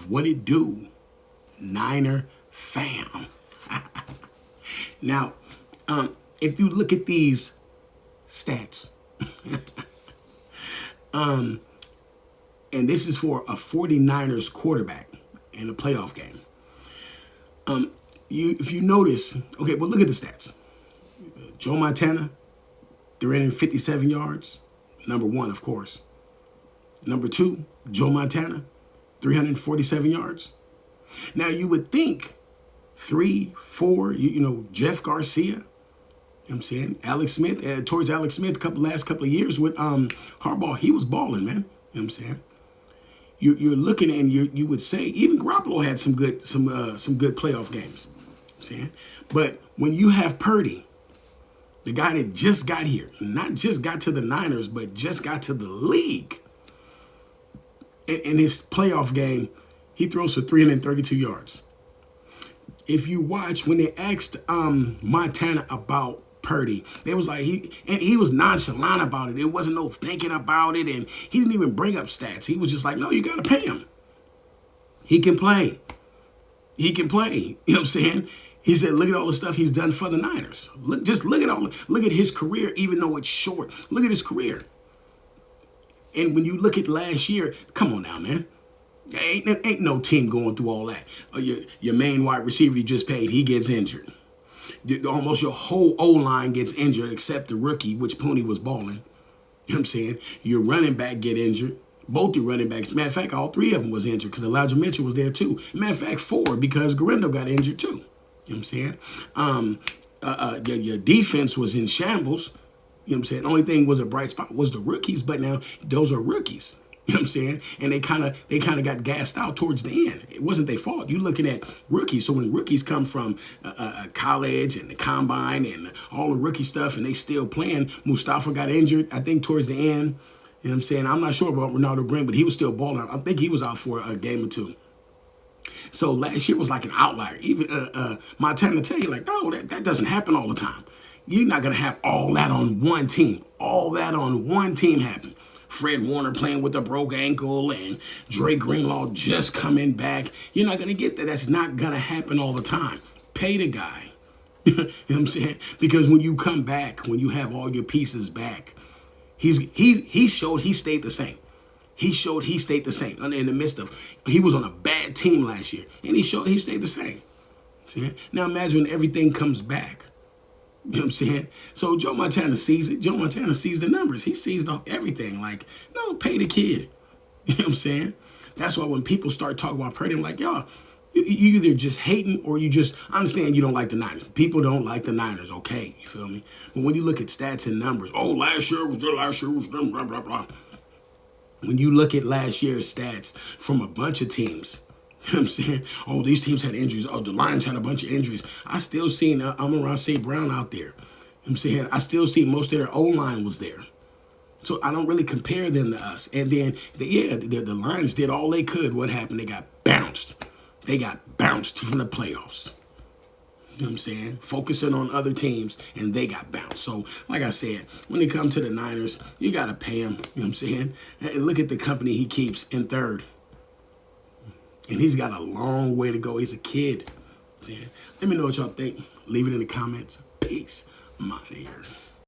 What it do, Niner fam? Now, if you look at these stats, and this is for a 49ers quarterback in a playoff game. If you notice, okay, well, look at the stats. Joe Montana, 357 yards, number one, of course. Number two, Joe Montana, 347 yards. Now, you would think 3, 4, Jeff Garcia, you know what I'm saying? Alex Smith, towards Alex Smith, last couple of years with Harbaugh, he was balling, man. You know what I'm saying? You're looking and you would say even Garoppolo had some good playoff games. You know what I'm saying? But when you have Purdy, the guy that just got here, not just got to the Niners, but just got to the league, in his playoff game, he throws for 332 yards. If you watch, when they asked Montana about Purdy, they was like, he was nonchalant about it. It wasn't no thinking about it, and he didn't even bring up stats. He was just like, no, you got to pay him. He can play. He can play. You know what I'm saying? He said, look at all the stuff he's done for the Niners. Look at his career, even though it's short. Look at his career. And when you look at last year, come on now, man. Ain't no team going through all that. Your main wide receiver you just paid, he gets injured. Almost your whole O-line gets injured except the rookie, which Pooney was balling. You know what I'm saying? Your running back get injured. Both your running backs. Matter of fact, all three of them was injured because Elijah Mitchell was there too. Matter of fact, 4 because Garendo got injured too. You know what I'm saying? Your defense was in shambles. You know what I'm saying? The only thing was a bright spot was the rookies, but now those are rookies. You know what I'm saying? And they kind of got gassed out towards the end. It wasn't their fault. You're looking at rookies. So when rookies come from college and the combine and all the rookie stuff and they still playing, Mustafa got injured, I think, towards the end. You know what I'm saying? I'm not sure about Ronaldo Green, but he was still balling. I think he was out for a game or two. So last year was like an outlier. Even Montana tell you, like, no, that doesn't happen all the time. You're not going to have all that on one team. All that on one team happen. Fred Warner playing with a broke ankle and Dre Greenlaw just coming back. You're not going to get that. That's not going to happen all the time. Pay the guy. You know what I'm saying? Because when you come back, when you have all your pieces back, he showed he stayed the same. He showed he stayed the same in the midst of, he was on a bad team last year, and he showed he stayed the same. See? Now imagine when everything comes back. You know what I'm saying? So Joe Montana sees it. Joe Montana sees the numbers. He sees everything. Like, no, pay the kid. You know what I'm saying? That's why when people start talking about Purdy, I'm like, y'all, you either just hating or you just understand you don't like the Niners. People don't like the Niners, okay? You feel me? But when you look at stats and numbers, last year was them, blah, blah, blah. When you look at last year's stats from a bunch of teams, you know what I'm saying? Oh, these teams had injuries. Oh, the Lions had a bunch of injuries. I still seen Amon-Ra St. Brown out there. You know what I'm saying? I still see most of their O-line was there. So I don't really compare them to us. And then, the Lions did all they could. What happened? They got bounced. They got bounced from the playoffs. You know what I'm saying? Focusing on other teams, and they got bounced. So, like I said, when it comes to the Niners, you got to pay them. You know what I'm saying? And look at the company he keeps in third. And he's got a long way to go. He's a kid. Let me know what y'all think. Leave it in the comments. Peace. I'm out of here.